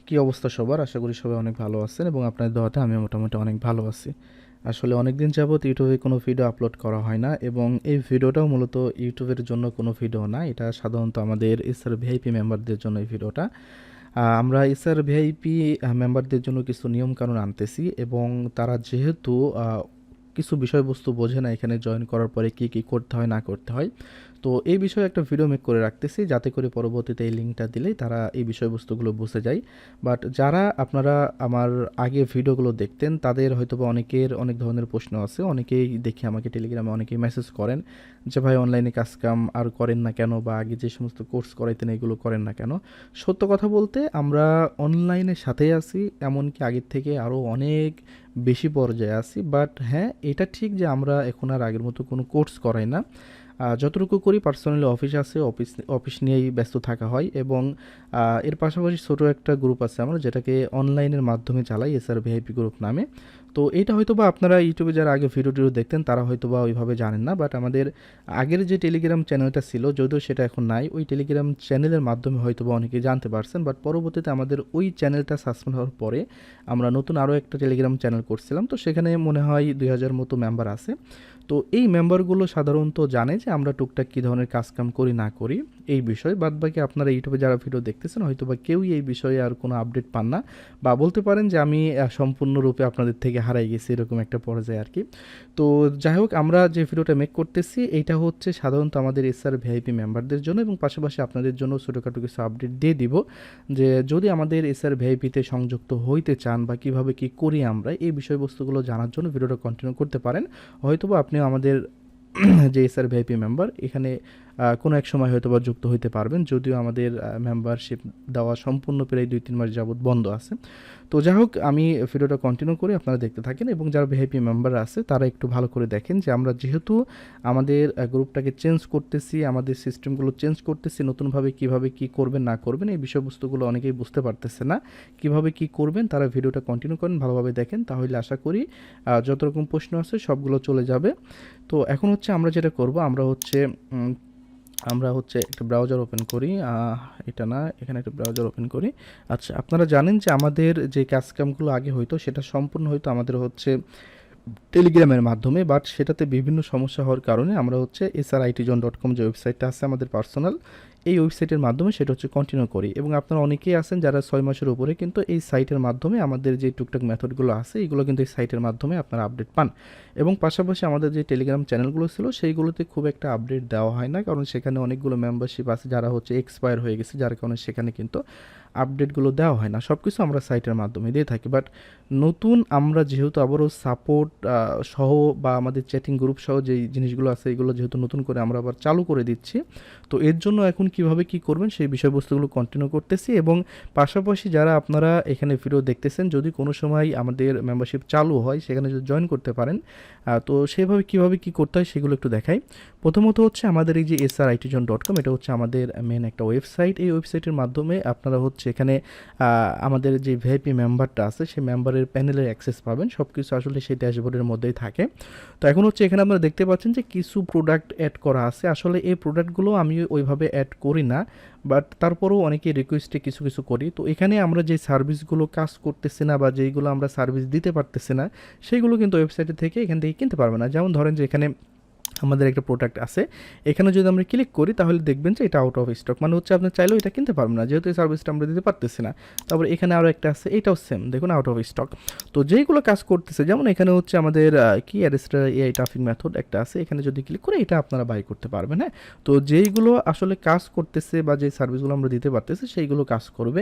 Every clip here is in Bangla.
কি অবস্থা সবার? আশা করি সবাই অনেক ভালো আছেন এবং আপনাদের দোয়াতে আমি মোটামুটি অনেক ভালো আছি। আসলে অনেকদিন যাবৎ ইউটিউবে কোনো ভিডিও আপলোড করা হয় না এবং এই ভিডিওটাও মূলত ইউটিউবের জন্য কোনো ভিডিও না। এটা সাধারণত আমাদের এসআর ভিআইপি মেম্বারদের জন্য এই ভিডিওটা। আমরা এসআর ভিআইপি মেম্বারদের জন্য কিছু নিয়মকানুন আনতেছি এবং তারা যেহেতু কিছু বিষয়বস্তু বোঝে না এখানে জয়েন করার পরে কী, কী করতে হয় না করতে হয়। তো এই বিষয়ে একটা ভিডিও মেক করে রাখতেছি যাতে করে পরবর্তীতে এই লিঙ্কটা দিলেই তারা এই বিষয়বস্তুগুলো বুঝে যায়। বাট যারা আপনারা আমার আগে ভিডিওগুলো দেখতেন তাদের হয়তোবা অনেকের অনেক ধরনের প্রশ্ন আছে। অনেকেই দেখি আমাকে টেলিগ্রামে অনেকেই মেসেজ করেন যে ভাই অনলাইনে কাজকাম আর করেন না কেন, বা আগে যে সমস্ত কোর্স করাইতেন এগুলো করেন না কেন? সত্য কথা বলতে আমরা অনলাইনের সাথেই আছি, এমনকি আগের থেকে আরও অনেক বেশি পর্যায়ে আছি। বাট হ্যাঁ, এটা ঠিক যে আমরা এখন আর আগের মতো কোনো কোর্স করাই না। যতটুকু করি পার্সোনালি অফিস আছে, অফিস নিয়েই ব্যস্ত থাকা হয় এবং এর পাশাপাশি ছোটো একটা গ্রুপ আছে আমার, যেটাকে অনলাইনের মাধ্যমে চালাই, এসআর ভিআইপি গ্রুপ নামে। তো এটা হয়তোবা আপনারা ইউটিউবে যারা আগে ভিডিও দেখতেন তারা হয়তোবা ওইভাবে জানেন না। বাট আমাদের আগের যে টেলিগ্রাম চ্যানেলটা ছিল, যদিও সেটা এখন নাই, ওই টেলিগ্রাম চ্যানেলের মাধ্যমে হয়তোবা অনেকেই জানতে পারছেন। বাট পরবর্তীতে আমাদের ওই চ্যানেলটা সাসপেন্ড হওয়ার পরে আমরা নতুন আরও একটা টেলিগ্রাম চ্যানেল করছিলাম। তো সেখানে মনে হয় 2000 মতো মেম্বার আছে। তো এই মেম্বারগুলো সাধারণত জানে যে আমরা টুকটাক কী ধরনের কাজকাম করি না করি এই বিষয়ে। বাদবাকি আপনারা ইউটিউবে যারা ভিডিও দেখতেছেন হয়তো বা কেউই এই বিষয়ে আর কোনো আপডেট পান না, বা বলতে পারেন যে আমি সম্পূর্ণরূপে আপনাদের থেকে হারাই গেছি এরকম একটা পর্যায়ে আর কি। তো যাই হোক, আমরা যে ভিডিওটা মেক করতেছি এইটা হচ্ছে সাধারণত আমাদের এসআর ভিআইপি মেম্বারদের জন্য, এবং পাশাপাশি আপনাদের জন্য ছোটোখাটো কিছু আপডেট দিয়ে দিব যে যদি আমাদের এসআর ভিআইপিতে সংযুক্ত হইতে চান বা কিভাবে কি করি আমরা, এই বিষয়বস্তুগুলো জানার জন্য ভিডিওটা কন্টিনিউ করতে পারেন। হয়তোবা আপনিও আমাদের যে এসআর ভিআইপি মেম্বার এখানে কোনো এক সময় হয়তো বা যুক্ত হইতে পারবেন, যদিও আমাদের মেম্বারশিপ দেওয়া সম্পূর্ণ প্রায় 2-3 মাস যাবৎ বন্ধ আছে। তো যাই হোক, আমি ভিডিওটা কন্টিনিউ করি, আপনারা দেখতে থাকেন এবং যারা ভিআইপি মেম্বার আছে তারা একটু ভালো করে দেখেন যে আমরা যেহেতু আমাদের গ্রুপটাকে চেঞ্জ করতেছি, আমাদের সিস্টেমগুলো চেঞ্জ করতেছি, নতুনভাবে কিভাবে কি করবেন না করবেন এই বিষয়বস্তুগুলো অনেকেই বুঝতে পারতেছে না। কিভাবে কি করবেন তারা ভিডিওটা কন্টিনিউ করেন, ভালোভাবে দেখেন, তাহলে আশা করি যত রকম প্রশ্ন আছে সবগুলো চলে যাবে। তো এখন হচ্ছে আমরা যেটা করব, আমরা হচ্ছে একটা ব্রাউজার ওপেন করি। এটা না, এখানে একটা ব্রাউজার ওপেন করি। আচ্ছা, আপনারা জানেন যে আমাদের যে কাজকামগুলো আগে হইতো সেটা সম্পূর্ণ হয়তো আমাদের হচ্ছে টেলিগ্রামের মাধ্যমে, বাট সেটাতে বিভিন্ন সমস্যা হওয়ার কারণে আমরা হচ্ছে sritjon.com যে ওয়েবসাইটটা আছে আমাদের পার্সোনাল, এই ওয়েবসাইটের মাধ্যমে সেটা হচ্ছে কন্টিনিউ করি। এবং আপনারা অনেকেই আছেন যারা 6 মাসের উপরে কিন্তু এই সাইটের মাধ্যমে আমাদের যে টুকটাক মেথডগুলো আছে এইগুলো কিন্তু এই সাইটের মাধ্যমে আপনারা আপডেট পান। এবং পাশাপাশি আমাদের যে টেলিগ্রাম চ্যানেলগুলো ছিল সেইগুলোতে খুব একটা আপডেট দেওয়া হয় না, কারণ সেখানে অনেকগুলো মেম্বারশিপ আছে যারা হচ্ছে এক্সপায়ার হয়ে গেছে, যার কারণে সেখানে কিন্তু আপডেটগুলো দেওয়া হয় না। সব কিছু আমরা সাইটের মাধ্যমে দিয়ে থাকি। বাট নতুন আমরা যেহেতু আবারও সাপোর্ট সহ বা আমাদের চ্যাটিং গ্রুপ সহ যেই জিনিসগুলো আছে এগুলো যেহেতু নতুন করে আমরা আবার চালু করে দিচ্ছি, তো এর জন্য এখন কিভাবে কি করবেন সেই বিষয়বস্তুগুলো কন্টিনিউ করতেছি। এবং পাশাপাশি যারা আপনারা এখানে ভিডিও দেখতেছেন, যদি কোনো সময় আমাদের মেম্বারশিপ চালু হয় সেখানে যদি জয়েন করতে পারেন, তো সেভাবে কিভাবে কি করতে হয় সেগুলো একটু দেখাই। প্রথমত হচ্ছে আমাদের এই যে sritjon.com, এটা হচ্ছে আমাদের মেন একটা ওয়েবসাইট। এই ওয়েবসাইটের মাধ্যমে আপনারা হচ্ছে এখানে আমাদের যে ভিআইপি মেম্বারটা আছে সেই মেম্বারের প্যানেলের অ্যাক্সেস পাবেন, সব কিছু আসলে সেই ড্যাশবোর্ডের মধ্যেই থাকে। তো এখন হচ্ছে এখানে আপনারা দেখতে পাচ্ছেন যে কিছু প্রোডাক্ট অ্যাড করা আছে। আসলে এই প্রোডাক্টগুলো আমি ওইভাবে অ্যাড করি না, বাট তারপরেও অনেকে রিকোয়েস্টে কিছু কিছু করি। তো এখানে আমরা যে সার্ভিসগুলো কাজ করতেছি না বা যেইগুলো আমরা সার্ভিস দিতে পারতেছি না সেইগুলো কিন্তু ওয়েবসাইটে থেকে এখান থেকে কিনতে পারবে না। যেমন ধরেন যে এখানে আমাদের একটা প্রোডাক্ট আছে, এখানে যদি আমরা ক্লিক করি তাহলে দেখবেন যে এটা আউট অফ স্টক, মানে হচ্ছে আপনি চাইলেও এটা কিনতে পারবেন না যেহেতু এই সার্ভিসটা আমরা দিতে পারতেছি না। তারপরে এখানে আরও একটা আছে, এটাও সেম, দেখুন আউট অফ স্টক। তো যেইগুলো কাজ করতেছে, যেমন এখানে হচ্ছে আমাদের কি অ্যারেস্টার এআই ট্রাফিক মেথড একটা আছে, এখানে যদি ক্লিক করে এটা আপনারা বাই করতে পারবেন। হ্যাঁ, তো যেইগুলো আসলে কাজ করতেছে বা যে সার্ভিসগুলো আমরা দিতে পারতেছি সেইগুলো কাজ করবে।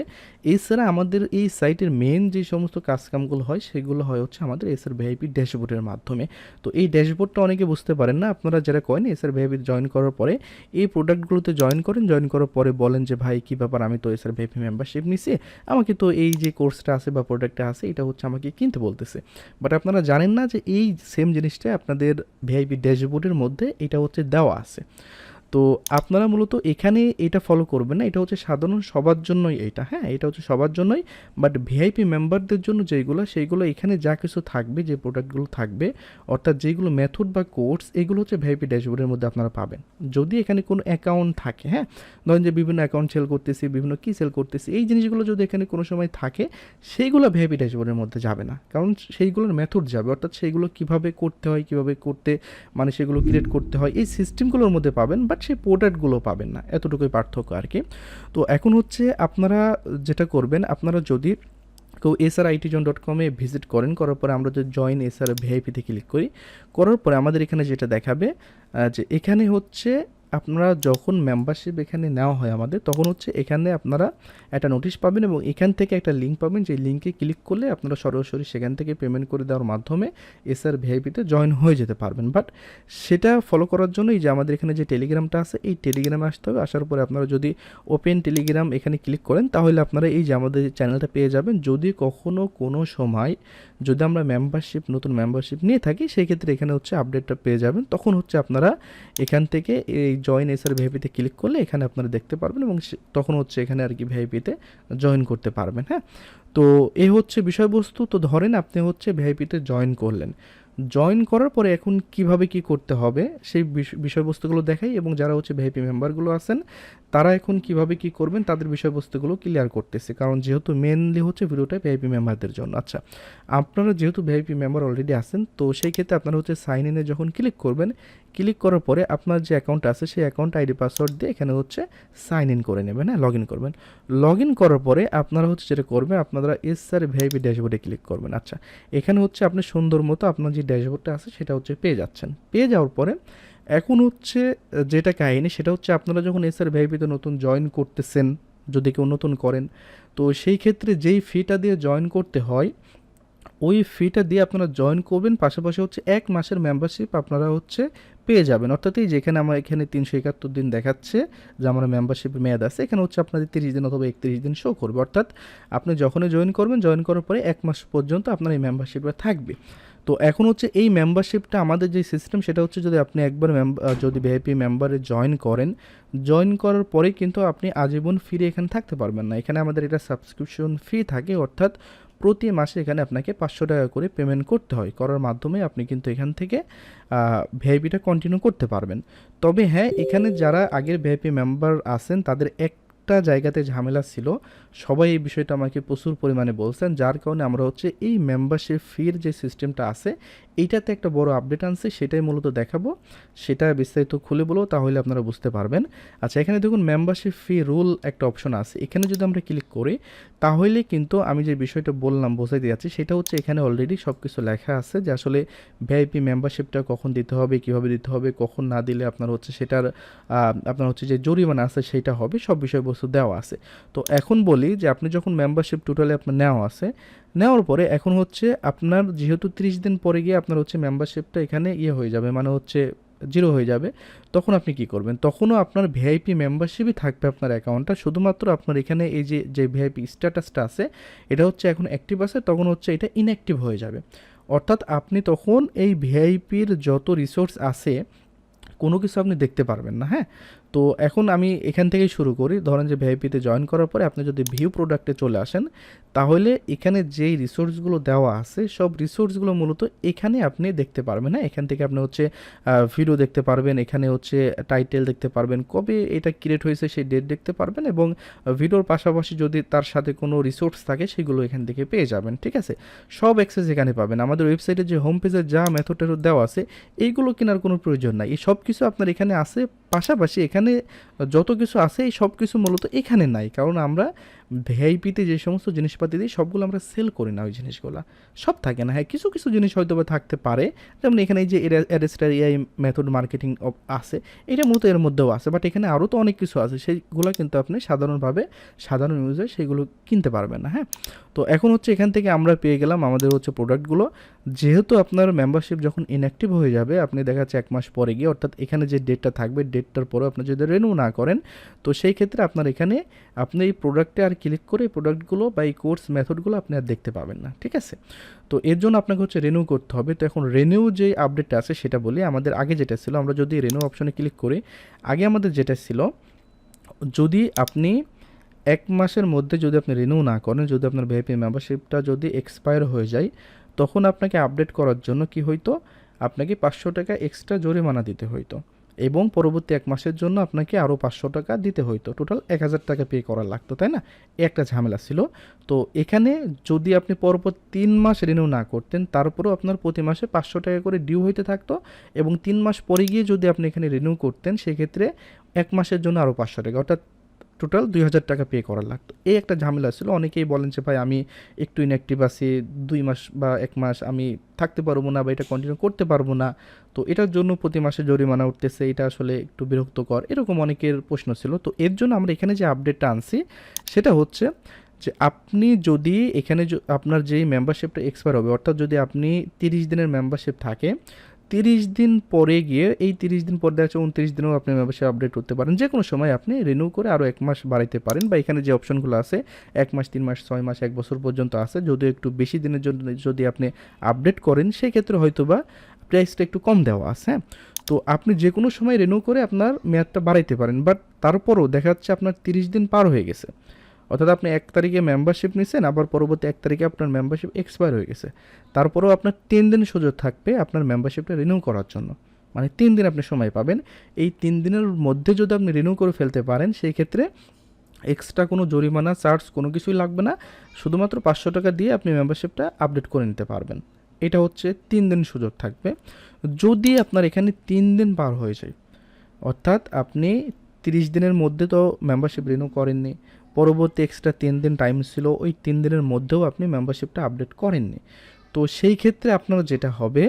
এছাড়া আমাদের এই সাইটের মেন যে সমস্ত কাজকামগুলো হয় সেগুলো হয় হচ্ছে আমাদের এসআর ভিআইপি ড্যাশবোর্ডের মাধ্যমে। তো এই ড্যাশবোর্ডটা অনেকে বুঝতে পারেন না। আপনারা যারা করেন এসআর ভিআইপি জয়েন করার পরে এই প্রোডাক্টগুলোতে জয়েন করেন, জয়েন করার পরে বলেন যে ভাই কী ব্যাপার, আমি তো এসআর ভিআইপি মেম্বারশিপ নিছি, আমাকে তো এই যে কোর্সটা আছে বা প্রোডাক্টটা আছে এটা হচ্ছে আমাকে কিনতে বলতেছে। বাট আপনারা জানেন না যে এই সেম জিনিসটা আপনাদের ভিআইপি ড্যাশবোর্ডের মধ্যে এটা হচ্ছে দেওয়া আছে। তো আপনারা মূলত এখানে এটা ফলো করবেন না, এটা হচ্ছে সাধারণ সবার জন্যই এইটা, হ্যাঁ এটা হচ্ছে সবার জন্যই। বাট ভিআইপি মেম্বারদের জন্য যেইগুলো সেইগুলো এখানে যা কিছু থাকবে, যে প্রোডাক্টগুলো থাকবে, অর্থাৎ যেইগুলো মেথড বা কোর্স, এগুলো হচ্ছে ভিআইপি ড্যাশবোর্ডের মধ্যে আপনারা পাবেন। যদি এখানে কোনো অ্যাকাউন্ট থাকে, হ্যাঁ ধরেন যে বিভিন্ন অ্যাকাউন্ট সেল করতেছি, বিভিন্ন কী সেল করতেছি, এই জিনিসগুলো যদি এখানে কোনো সময় থাকে, সেইগুলো ভিআইপি ড্যাশবোর্ডের মধ্যে যাবে না, কারণ সেইগুলোর মেথড যাবে, অর্থাৎ সেইগুলো কীভাবে করতে হয়, কীভাবে করতে মানে সেগুলো ক্রিয়েট করতে হয়, এই সিস্টেমগুলোর মধ্যে পাবেন, বাট সেই প্রোডাক্টগুলো পাবেন না, এতটুকুই পার্থক্য আর কি। তো এখন হচ্ছে আপনারা যেটা করবেন, আপনারা যদি কেউ sritjon.com-এ ভিজিট করেন, করার পরে আমরা যদি জয়েন এসআর ভিআইপিতে ক্লিক করি, করার পরে আমাদের এখানে যেটা দেখাবে যে এখানে হচ্ছে আপনারা যখন মেম্বারশিপ এখানে নেওয়া হয় আমাদের, তখন হচ্ছে এখানে আপনারা একটা নোটিশ পাবেন এবং এখান থেকে একটা লিঙ্ক পাবেন, যে লিঙ্কে ক্লিক করলে আপনারা সরাসরি সেখান থেকে পেমেন্ট করে দেওয়ার মাধ্যমে এসআর ভিআইপিতে জয়েন হয়ে যেতে পারবেন। বাট সেটা ফলো করার জন্য এই যে আমাদের এখানে যে টেলিগ্রামটা আছে, এই টেলিগ্রামে আসতে হবে। আসার পরে আপনারা যদি ওপেন টেলিগ্রাম এখানে ক্লিক করেন, তাহলে আপনারা এই যে আমাদের চ্যানেলটা পেয়ে যাবেন। যদি কখনও কোনো সময় যদি আমরা মেম্বারশিপ, নতুন মেম্বারশিপ নিয়ে থাকি, সেই ক্ষেত্রে এখানে হচ্ছে আপডেটটা পেয়ে যাবেন। তখন হচ্ছে আপনারা এখান থেকে এই জয়েন এসআর ভিআইপিতে ক্লিক করলে এখানে আপনারা দেখতে পারবেন এবং তখন হচ্ছে এখানে আর কি ভিআইপিতে জয়েন করতে পারবেন। হ্যাঁ, তো এই হচ্ছে বিষয়বস্তু। তো ধরেন আপনি হচ্ছে ভিআইপিতে জয়েন করলেন, জয়েন করার পরে এখন কিভাবে কি করতে হবে সেই বিষয়বস্তুগুলো দেখাই, এবং যারা হচ্ছে ভিআইপি মেম্বারগুলো আছেন তারা এখন কিভাবে কি করবেন তাদের বিষয়বস্তুগুলো ক্লিয়ার করতেছে, কারণ যেহেতু মেনলি হচ্ছে ভিডিওটা ভিআইপি মেম্বারদের জন্য। আচ্ছা, আপনারা যেহেতু ভিআইপি মেম্বার অলরেডি আছেন, তো সেই ক্ষেত্রে আপনারা হচ্ছে সাইন ইনে যখন ক্লিক করবেন, ক্লিক করার পরে আপনার যে অ্যাকাউন্ট আছে সেই অ্যাকাউন্ট আইডি পাসওয়ার্ড দিয়ে এখানে হচ্ছে সাইন ইন করে নেবেন, হ্যাঁ লগ ইন করবেন। লগ ইন করার পরে আপনারা হচ্ছে যেটা করবেন, আপনারা এসআর ভিআইপি ড্যাশবোর্ডে ক্লিক করবেন। আচ্ছা, এখানে হচ্ছে আপনি সুন্দর মতো আপনার যে ড্যাশবোর্ডটা আছে সেটা হচ্ছে পেয়ে যাচ্ছেন। পেয়ে যাওয়ার পরে এখন হচ্ছে যেটা কাহিনী, সেটা হচ্ছে আপনারা যখন এসআর ভিআইপিতে নতুন জয়েন করতেছেন, যদি কেউ নতুন করেন, তো সেই ক্ষেত্রে যেই ফিটা দিয়ে জয়েন করতে হয়, ওই ফিটা দিয়ে আপনারা জয়েন করবেন, পাশাপাশি হচ্ছে 1 মাসের মেম্বারশিপ আপনারা হচ্ছে পেয়ে যাবেন। অর্থাৎ এই যেখানে আমার এখানে 371 দিন দেখাচ্ছে যে আমার মেম্বারশিপের মেয়াদ আছে, এখানে হচ্ছে আপনাদের 30 দিন অথবা 31 দিন শো করবে। অর্থাৎ আপনি যখনই জয়েন করবেন, জয়েন করার পরে 1 মাস পর্যন্ত আপনার এই মেম্বারশিপটা থাকবে। তো এখন হচ্ছে এই মেম্বারশিপটা আমাদের যে সিস্টেম, সেটা হচ্ছে যদি আপনি একবার যদি ভিআইপি মেম্বারে জয়েন করেন, জয়েন করার পরে কিন্তু আপনি আজীবন ফিরে এখানে থাকতে পারবেন না। এখানে আমাদের এটা সাবস্ক্রিপশন ফি থাকে, অর্থাৎ প্রতি মাসে এখানে আপনাকে 500 টাকা করে পেমেন্ট করতে হয়, করার মাধ্যমে আপনি কিন্তু এখান থেকে ভিআইপিটা কন্টিনিউ করতে পারবেন। তবে হ্যাঁ, এখানে যারা আগের ভিআইপি মেম্বার আছেন তাদের একটা জায়গাতে ঝামেলা ছিল, সবাই এই বিষয়টা আমাকে প্রচুর পরিমাণে বলছেন, যার কারণে আমরা হচ্ছে এই মেম্বারশিপ ফির যে সিস্টেমটা আছে এইটাতে একটা বড় আপডেট আনছি, সেটাই মূলত দেখাবো, সেটা বিস্তারিত খুলে বলবো, তাহলে আপনারা বুঝতে পারবেন। আচ্ছা, এখানে দেখুন মেম্বারশিপ ফি রুল একটা অপশন আছে, এখানে যদি আমরা ক্লিক করি তাহলে কিন্তু আমি যে বিষয়টা বললাম বোঝাইতে যাচ্ছি, সেটা হচ্ছে এখানে অলরেডি সব কিছু লেখা আছে যে আসলে ভিআইপি মেম্বারশিপটা কখন দিতে হবে, কীভাবে দিতে হবে, কখন না দিলে আপনার হচ্ছে সেটার আপনার হচ্ছে যে জরিমানা আছে সেইটা হবে, সব বিষয়বস্তু দেওয়া আছে। তো এখন বলি যে আপনি যখন মেম্বারশিপ টোটালি আপনার নেওয়া আছে, নেওয়ার পরে এখন হচ্ছে আপনার যেহেতু 30 দিন পরে গিয়ে আপনার হচ্ছে মেম্বারশিপটা এখানে হয়ে যাবে, মানে হচ্ছে জিরো হয়ে যাবে, তখন আপনি কি করবেন, তখনও আপনার ভিআইপি মেম্বারশিপই থাকবে আপনার অ্যাকাউন্টটা, শুধুমাত্র আপনার এখানে এই যে ভিআইপি স্ট্যাটাসটা আছে এটা হচ্ছে এখন অ্যাক্টিভ আছে, তখন হচ্ছে এটা ইনঅ্যাক্টিভ হয়ে যাবে। অর্থাৎ আপনি তখন এই ভিআইপির যত রিসোর্স আছে কোনো কিছু আপনি দেখতে পারবেন না। হ্যাঁ, তো এখন আমি এখান থেকেই শুরু করি। ধরেন যে ভিআইপিতে জয়েন করার পরে আপনি যদি ভিউ প্রোডাক্টে চলে আসেন, তাহলে এখানে যেই রিসোর্সগুলো দেওয়া আছে সব রিসোর্সগুলো মূলত এখানে আপনি দেখতে পারবেন। হ্যাঁ, এখান থেকে আপনি হচ্ছে ভিডিও দেখতে পারবেন, এখানে হচ্ছে টাইটেল দেখতে পারবেন, কবে এটা ক্রিয়েট হয়েছে সেই ডেট দেখতে পারবেন, এবং ভিডিওর পাশাপাশি যদি তার সাথে কোনো রিসোর্স থাকে সেগুলো এখান থেকে পেয়ে যাবেন। ঠিক আছে, সব অ্যাক্সেস এখানে পাবেন। আমাদের ওয়েবসাইটে যে হোম পেজে যা মেথড দেওয়া আছে এইগুলো কেনার কোনো প্রয়োজন নাই, এই সব কিছু আপনার এখানে আছে। পাশাপাশি এখানে যত কিছু আছে এই সব কিছু মূলত এখানে নাই, কারণ আমরা ভিআইপিতে যে সমস্ত জিনিসপাতি দিই সবগুলো আমরা সেল করি না, ওই জিনিসগুলো সব থাকে না। হ্যাঁ, কিছু কিছু জিনিস হয়তো বা থাকতে পারে, যেমন এখানে এই যে অ্যাডস্টার এআই মেথড মার্কেটিং আছে, এটা মূলত এর মধ্যেও আছে, বাট এখানে আরও তো অনেক কিছু আছে, সেইগুলো কিন্তু আপনি সাধারণভাবে সাধারণ ইউজার সেগুলো কিনতে পারবেন না। হ্যাঁ, তো এখন হচ্ছে এখান থেকে আমরা পেয়ে গেলাম আমাদের হচ্ছে প্রোডাক্টগুলো। যেহেতু আপনার মেম্বারশিপ যখন ইনঅ্যাক্টিভ হয়ে যাবে, আপনি দেখা যাচ্ছে 1 মাস পরে গিয়ে, অর্থাৎ এখানে যে ডেটটা থাকবে ডেটটার পরেও আপনি যদি রিনিউ না করেন, তো সেই ক্ষেত্রে আপনার এখানে আপনি এই প্রোডাক্টে আর আর ক্লিক করে এই প্রোডাক্টগুলো বা এই কোর্স মেথডগুলো আপনি আর দেখতে পাবেন না, ঠিক আছে? তো এর জন্য আপনাকে হচ্ছে রিনিউ করতে হবে। তো এখন রিনিউ যে আপডেটটা আছে সেটা বলি। আমাদের আগে যেটা ছিল, আমরা যদি রিনিউ অপশনে ক্লিক করি, আগে আমাদের যেটা ছিল, যদি আপনি 1 মাসের মধ্যে যদি আপনি রিনিউ না করেন, যদি আপনার ভিআইপি মেম্বারশিপটা যদি এক্সপায়ার হয়ে যায়, তখন আপনাকে আপডেট করার জন্য কি হইতো, আপনাকে 500 টাকা এক্সট্রা জরিমানা দিতে হইতো এবং পরবর্তী 1 মাসের জন্য আপনাকে আরও 500 টাকা দিতে হইতো। টোটাল 1000 টাকা পে করা লাগতো, তাই না? একটা ঝামেলা ছিল। তো এখানে যদি আপনি পরপর 3 মাস রিনিউ না করতেন, তারপরেও আপনার প্রতি মাসে 500 টাকা করে ডিউ হইতে থাকতো এবং 3 মাস পরে গিয়ে যদি আপনি এখানে রিনিউ করতেন, সেক্ষেত্রে 1 মাসের জন্য আরও 500 টাকা, অর্থাৎ টোটাল 2000 টাকা পে করা লাগতো। এই একটা ঝামেলা ছিল। অনেকেই বলেন যে ভাই আমি একটু ইনঅ্যাক্টিভ আছি, 2 মাস বা 1 মাস আমি থাকতে পারবো না বা এটা কন্টিনিউ করতে পারবো না, তো এটার জন্য প্রতি মাসে জরিমানা উঠতেছে, এটা আসলে একটু বিরক্তকর, এরকম অনেকের প্রশ্ন ছিল। তো এর জন্য আমরা এখানে যে আপডেটটা আনছি সেটা হচ্ছে যে আপনি যদি এখানে আপনার যেই মেম্বারশিপটা এক্সপায়ার হবে, অর্থাৎ যদি আপনি 30 দিনের মেম্বারশিপ থাকে, 30 দিন পরে গিয়ে, এই 30 দিন পর দেখা যাচ্ছে 29 দিনেও আপনি মেম্বারশিপ আপডেট করতে পারেন। যে কোনো সময় আপনি রিনিউ করে আরও 1 মাস বাড়াইতে পারেন, বা এখানে যে অপশনগুলো আছে 1 মাস, 3 মাস, 6 মাস, 1 বছর পর্যন্ত আছে। যদিও একটু বেশি দিনের জন্য যদি আপনি আপডেট করেন, সেক্ষেত্রে হয়তো বা প্রাইসটা একটু কম দেওয়া আছে, হ্যাঁ? তো আপনি যে কোনো সময় রিনিউ করে আপনার মেয়াদটা বাড়াইতে পারেন। বাট তারপরও দেখা যাচ্ছে আপনার 30 দিন পার হয়ে গেছে, অর্থাৎ আপনি 1 তারিখে মেম্বারশিপ নিছেন, আবার পরবর্তী 1 তারিখে আপনার মেম্বারশিপ এক্সপায়ার হয়ে গেছে। তারপরেও আপনার 3 দিন সুযোগ থাকবে আপনার মেম্বারশিপটা রিনিউ করার জন্য। মানে 3 দিন আপনি সময় পাবেন। এই 3 দিনের মধ্যে যদি আপনি রিনিউ করে ফেলতে পারেন, সেই ক্ষেত্রে এক্সট্রা কোনো জরিমানা, চার্জ কোনো কিছুই লাগবে না। শুধুমাত্র 500 টাকা দিয়ে আপনি মেম্বারশিপটা আপডেট করে নিতে পারবেন। এটা হচ্ছে 3 দিন সুযোগ থাকবে। যদি আপনার এখানে 3 দিন পার হয়ে যায়, অর্থাৎ আপনি 30 দিনের মধ্যে তো মেম্বারশিপ রিনিউ করেননি, পরবর্তী এক্সট্রা 3 দিন টাইম ছিল, ওই 3 দিনের মধ্যেও আপনি মেম্বারশিপটা আপডেট করেননি, তো সেই ক্ষেত্রে আপনার যেটা হবে,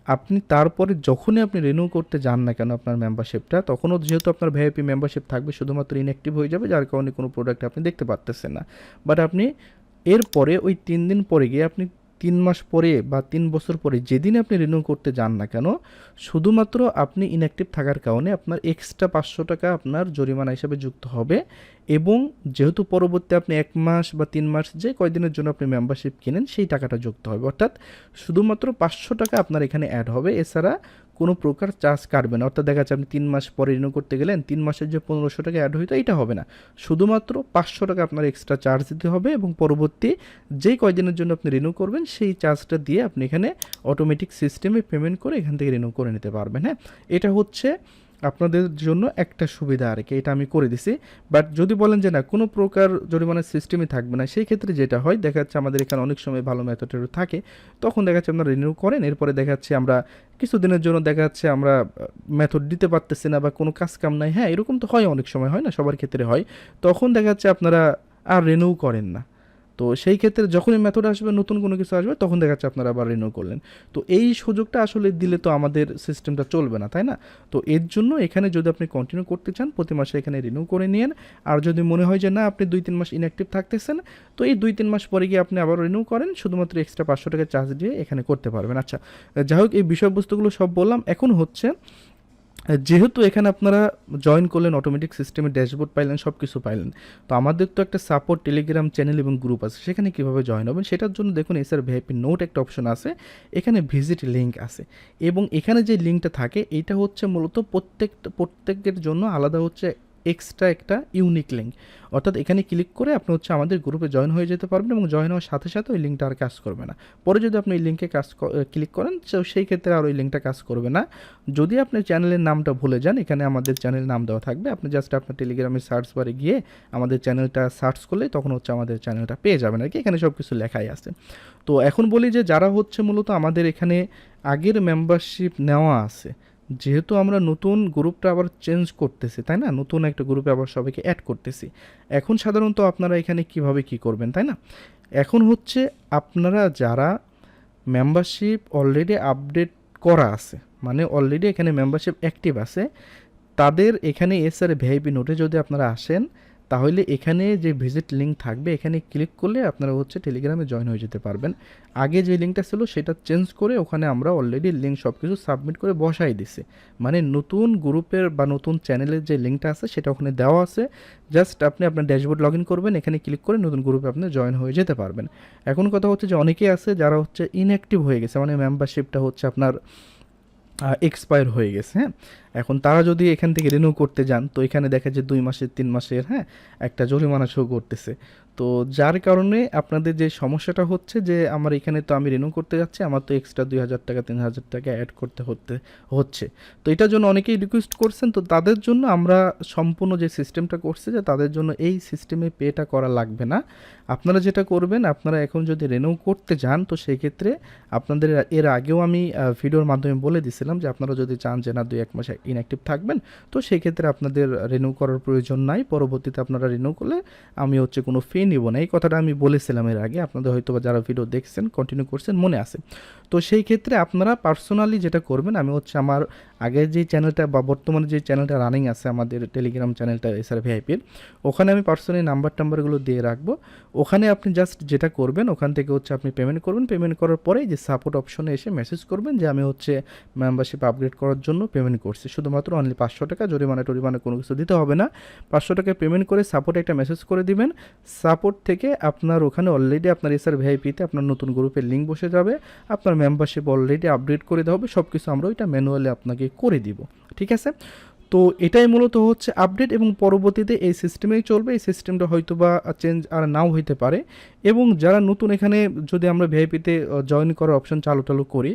আপনি তারপরে যখনই আপনি রিনিউ করতে যান না কেন আপনার মেম্বারশিপটা, তখনও যেহেতু আপনার ভিআইপি মেম্বারশিপ থাকবে, শুধুমাত্র ইনঅ্যাক্টিভ হয়ে যাবে, যার কারণে কোনো প্রোডাক্ট আপনি দেখতে পারতেছেন না। বাট আপনি এরপরে ওই 3 দিন পরে গিয়ে আপনি 3 মাস পরে বা 3 বছর পরে যেদিন আপনি রিনিউ করতে যান না কেন, শুধুমাত্র আপনি ইনঅ্যাক্টিভ থাকার কারণে আপনার এক্সট্রা 500 টাকা আপনার জরিমানা হিসাবে যুক্ত হবে। এবং যেহেতু পরবর্তী আপনি 1 মাস বা 3 মাস যে কয়দিনের জন্য আপনি মেম্বারশিপ কিনেন, সেই টাকাটা যুক্ত হবে। অর্থাৎ শুধুমাত্র 500 টাকা আপনার এখানে অ্যাড হবে, এছাড়া কোনো প্রকার চার্জ কাটবে না। অর্থাৎ দেখা যাচ্ছে আপনি 3 মাস পরে রিনিউ করতে গেলেন, 3 মাসের যে 1500 টাকা অ্যাড হইতো, এটা হবে না। শুধুমাত্র 500 টাকা আপনার এক্সট্রা চার্জ দিতে হবে এবং পরবর্তী যেই কয়দিনের জন্য আপনি রিনিউ করবেন, সেই চার্জটা দিয়ে আপনি এখানে অটোমেটিক সিস্টেমে পেমেন্ট করে এখান থেকে রিনিউ করে নিতে পারবেন, হ্যাঁ? এটা হচ্ছে আপনাদের জন্য একটা সুবিধা আর কি, এটা আমি করে দিছি। বাট যদি বলেন যে না, কোনো প্রকার জরিমানার সিস্টেমই থাকবে না, সেই ক্ষেত্রে যেটা হয়, দেখা যাচ্ছে আমাদের এখানে অনেক সময় ভালো মেথড থাকে, তখন দেখা যাচ্ছে আপনারা রিনিউ করেন, এরপরে দেখা যাচ্ছে আমরা কিছুদিনের জন্য দেখা যাচ্ছে আমরা মেথড দিতে পারতেছি না বা কোনো কাজ কাম নাই, হ্যাঁ, এরকম তো হয়, অনেক সময় হয় না, সবার ক্ষেত্রে হয়। তখন দেখা যাচ্ছে আপনারা আর রিনিউ করেন না। তো সেই ক্ষেত্রে যখনই মেথড আসবে, নতুন কোনো কিছু আসবে, তখন দেখা যাচ্ছে আপনারা আবার রিনিউ করলেন। তো এই সুযোগটা আসলে দিলে তো আমাদের সিস্টেমটা চলবে না, তাই না? তো এর জন্য এখানে যদি আপনি কন্টিনিউ করতে চান, প্রতি মাসে এখানে রিনিউ করে নিন। আর যদি মনে হয় যে না, আপনি 2-3 মাস ইনঅ্যাক্টিভ থাকতেছেন, তো এই 2-3 মাস পরে গিয়ে আপনি আবার রিনিউ করেন, শুধুমাত্র এক্সট্রা 500 টাকা চার্জ দিয়ে এখানে করতে পারবেন। আচ্ছা, যাই হোক, এই বিষয়বস্তুগুলো সব বললাম। এখন হচ্ছে, যেহেতু এখানে আপনারা জয়েন করলেন, অটোমেটিক সিস্টেমে ড্যাশবোর্ড পাইলেন, সব কিছু পাইলেন, তো আমাদের তো একটা সাপোর্ট টেলিগ্রাম চ্যানেল এবং গ্রুপ আছে, সেখানে কীভাবে জয়েন হবেন সেটার জন্য দেখুন এসআর ভিআইপি নোট একটা অপশন আছে, এখানে ভিজিট লিঙ্ক আছে, এবং এখানে যে লিঙ্কটা থাকে, এইটা হচ্ছে মূলত প্রত্যেকের জন্য আলাদা, হচ্ছে এক্সট্রা একটা ইউনিক লিঙ্ক। অর্থাৎ এখানে ক্লিক করে আপনি হচ্ছে আমাদের গ্রুপে জয়েন হয়ে যেতে পারবেন, এবং জয়েন হওয়ার সাথে সাথে ওই লিঙ্কটা আর কাজ করবে না। পরে যদি আপনি এই লিঙ্কে ক্লিক করেন, সেই ক্ষেত্রে আর ওই লিঙ্কটা কাজ করবে না। যদি আপনি চ্যানেলের নামটা ভুলে যান, এখানে আমাদের চ্যানেল নাম দেওয়া থাকবে, আপনি জাস্ট আপনার টেলিগ্রামের সার্চ বারে গিয়ে আমাদের চ্যানেলটা সার্চ করলে তখন হচ্ছে আমাদের চ্যানেলটা পেয়ে যাবেন আর কি, এখানে সব কিছু লেখাই আছে। তো এখন বলি যে যারা হচ্ছে মূলত আমাদের এখানে আগের মেম্বারশিপ নেওয়া আছে, যেহেতু আমরা নতুন গ্রুপটা আবার চেঞ্জ করতেছি, তাই না, নতুন একটা গ্রুপে আবার সবাইকে অ্যাড করতেছি, এখন সাধারণত আপনারা এখানে কিভাবে কি করবেন, তাই না? এখন হচ্ছে আপনারা যারা মেম্বারশিপ অলরেডি আপডেট করা আছে, মানে অলরেডি এখানে মেম্বারশিপ অ্যাক্টিভ আছে, তাদের এখানে এসআর ভিআইপি নোটে যদি আপনারা আসেন, তাহলে এখানে যে ভিজিট লিঙ্ক থাকবে এখানে ক্লিক করলে আপনারা হচ্ছে টেলিগ্রামে জয়েন হয়ে যেতে পারবেন। আগে যে লিঙ্কটা ছিল সেটা চেঞ্জ করে ওখানে আমরা অলরেডি লিঙ্ক সব কিছু সাবমিট করে বসাই দিছি, মানে নতুন গ্রুপের বা নতুন চ্যানেলের যে লিঙ্কটা আছে সেটা ওখানে দেওয়া আছে। জাস্ট আপনি আপনার ড্যাশবোর্ড লগ ইন করবেন, এখানে ক্লিক করে নতুন গ্রুপে আপনি জয়েন হয়ে যেতে পারবেন। এখন কথা হচ্ছে যে অনেকেই আছে যারা হচ্ছে ইনঅ্যাক্টিভ হয়ে গেছে, মানে মেম্বারশিপটা হচ্ছে আপনার এক্সপায়ার হয়ে গেছে। হ্যাঁ, এখন তারা যদি এখান থেকে রিনিউ করতে যান তো এখানে দেখা যায় 2 মাসের 3 মাসের হ্যাঁ একটা জরিমানা শো করতেছে। তো যার কারণে আপনাদের যে সমস্যাটা হচ্ছে যে আমার এখানে তো আমি রিনিউ করতে যাচ্ছি, আমার তো এক্সট্রা 2,000 টাকা 3,000 টাকা অ্যাড করতে হচ্ছে। তো এটার জন্য অনেকেই রিকোয়েস্ট করছেন, তো তাদের জন্য আমরা সম্পূর্ণ যে সিস্টেমটা করছি যে তাদের জন্য এই সিস্টেমে পেটা করা লাগবে না। আপনারা যেটা করবেন, আপনারা এখন যদি রিনিউ করতে যান তো সেই ক্ষেত্রে আপনাদের এর আগেও আমি ভিডিওর মাধ্যমে বলে দিছিলাম যে আপনারা যদি চান যে না 2-1 মাস ইনঅ্যাক্টিভ থাকবেন তো সেই ক্ষেত্রে আপনাদের রিনিউ করার প্রয়োজন নাই। পরবর্তীতে আপনারা রিনিউ করলে আমি হচ্ছে কোনো ফি নিব না, এই কথাটা আমি বলেছিলাম এর আগে। আপনাদের হয়তো বা যারা ভিডিও দেখছেন কন্টিনিউ করছেন মনে আছে। তো সেই ক্ষেত্রে আপনারা পার্সোনালি যেটা করবেন, আমি হচ্ছে আমার আগের যে চ্যানেলটা বা বর্তমানে যে চ্যানেলটা রানিং আছে আমাদের টেলিগ্রাম চ্যানেলটা এসআর ভিআইপির, ওখানে আমি পার্সোনালি নাম্বারগুলো দিয়ে রাখবো। ওখানে আপনি জাস্ট যেটা করবেন ওখান থেকে হচ্ছে আপনি পেমেন্ট করবেন, পেমেন্ট করার পরে যে সাপোর্ট অপশনে এসে মেসেজ করবেন যে আমি হচ্ছে মেম্বারশিপ আপগ্রেড করার জন্য পেমেন্ট করছি, শুধুমাত্র অনলি 500 টাকা, জরিমানা কোনো কিছু দিতে হবে না। 500 টাকা পেমেন্ট করে সাপোর্টে একটা মেসেজ করে দিবেন। সাপোর্ট থেকে আপনার ওখানে অলরেডি আপনার এসআর ভিআইপিতে আপনার নতুন গ্রুপের লিঙ্ক বসে যাবে, আপনার মেম্বারশিপ অলরেডি আপডেট করে দেওয়া হবে, সব কিছু আমরা ওইটা ম্যানুয়ালি আপনাকে করে দিব। ঠিক আছে, তো এটাই মূলত হচ্ছে আপডেট এবং পরবর্তীতে এই সিস্টেমেই চলবে। এই সিস্টেমটা হয়তো বা চেঞ্জ আর নাও হইতে পারে। এবং যারা নতুন এখানে যদি আমরা ভিআইপিতে জয়েন করার অপশন চালু করি,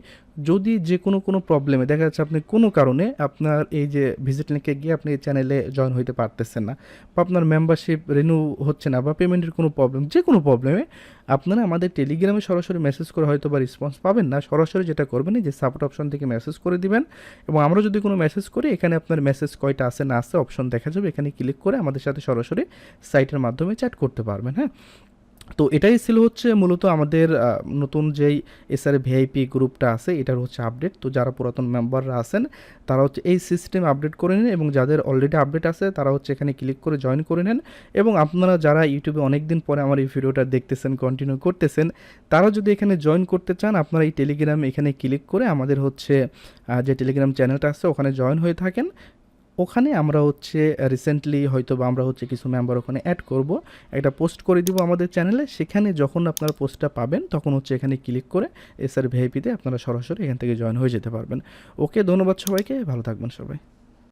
যদি যে কোনো প্রবলেমে দেখা যাচ্ছে আপনি কোনো কারণে আপনার এই যে ভিজিট লিঙ্কে গিয়ে আপনি এই চ্যানেলে জয়েন হইতে পারতেছেন না, বা আপনার মেম্বারশিপ রিনিউ হচ্ছে না, বা পেমেন্টের কোনো প্রবলেম, যে কোনো প্রবলেমে আপনারা আমাদের টেলিগ্রামে সরাসরি মেসেজ করে হয়তো বা রেসপন্স পাবেন না। সরাসরি যেটা করবেন এই যে সাপোর্ট অপশন থেকে মেসেজ করে দিবেন, এবং আমরা যদি কোনো মেসেজ করি এখানে আপনার মেসেজ কয়টা আছে না আছে অপশন দেখা যাবে, এখানে ক্লিক করে আমাদের সাথে সরাসরি সাইটের মাধ্যমে চ্যাট করতে পারবেন। হ্যাঁ, তো এটাই ছিল হচ্ছে মূলত আমাদের নতুন যেই এসআর ভিআইপি গ্রুপটা আছে এটার হচ্ছে আপডেট। তো যারা পুরাতন মেম্বাররা আছেন তারা হচ্ছে এই সিস্টেম আপডেট করে নেন, এবং যাদের অলরেডি আপডেট আছে তারা হচ্ছে এখানে ক্লিক করে জয়েন করে নেন। এবং আপনারা যারা ইউটিউবে অনেক দিন পরে আমার এই ভিডিওটা দেখতেছেন, কন্টিনিউ করতেছেন, তারা যদি এখানে জয়েন করতে চান আপনারা এই টেলিগ্রামে এখানে ক্লিক করে আমাদের হচ্ছে যে টেলিগ্রাম চ্যানেলটা আছে ওখানে জয়েন হয়ে থাকেন। ওখানে আমরা হচ্ছে রিসেন্টলি হয়তো বা আমরা হচ্ছে কিছু মেম্বার ওখানে অ্যাড করব, একটা পোস্ট করে দিব আমাদের চ্যানেলে। সেখানে যখন আপনারা পোস্টটা পাবেন তখন হচ্ছে এখানে ক্লিক করে এসআর ভিআইপিতে আপনারা সরাসরি এখান থেকে জয়েন হয়ে যেতে পারবেন। ওকে, ধন্যবাদ সবাইকে, ভালো থাকবেন সবাই।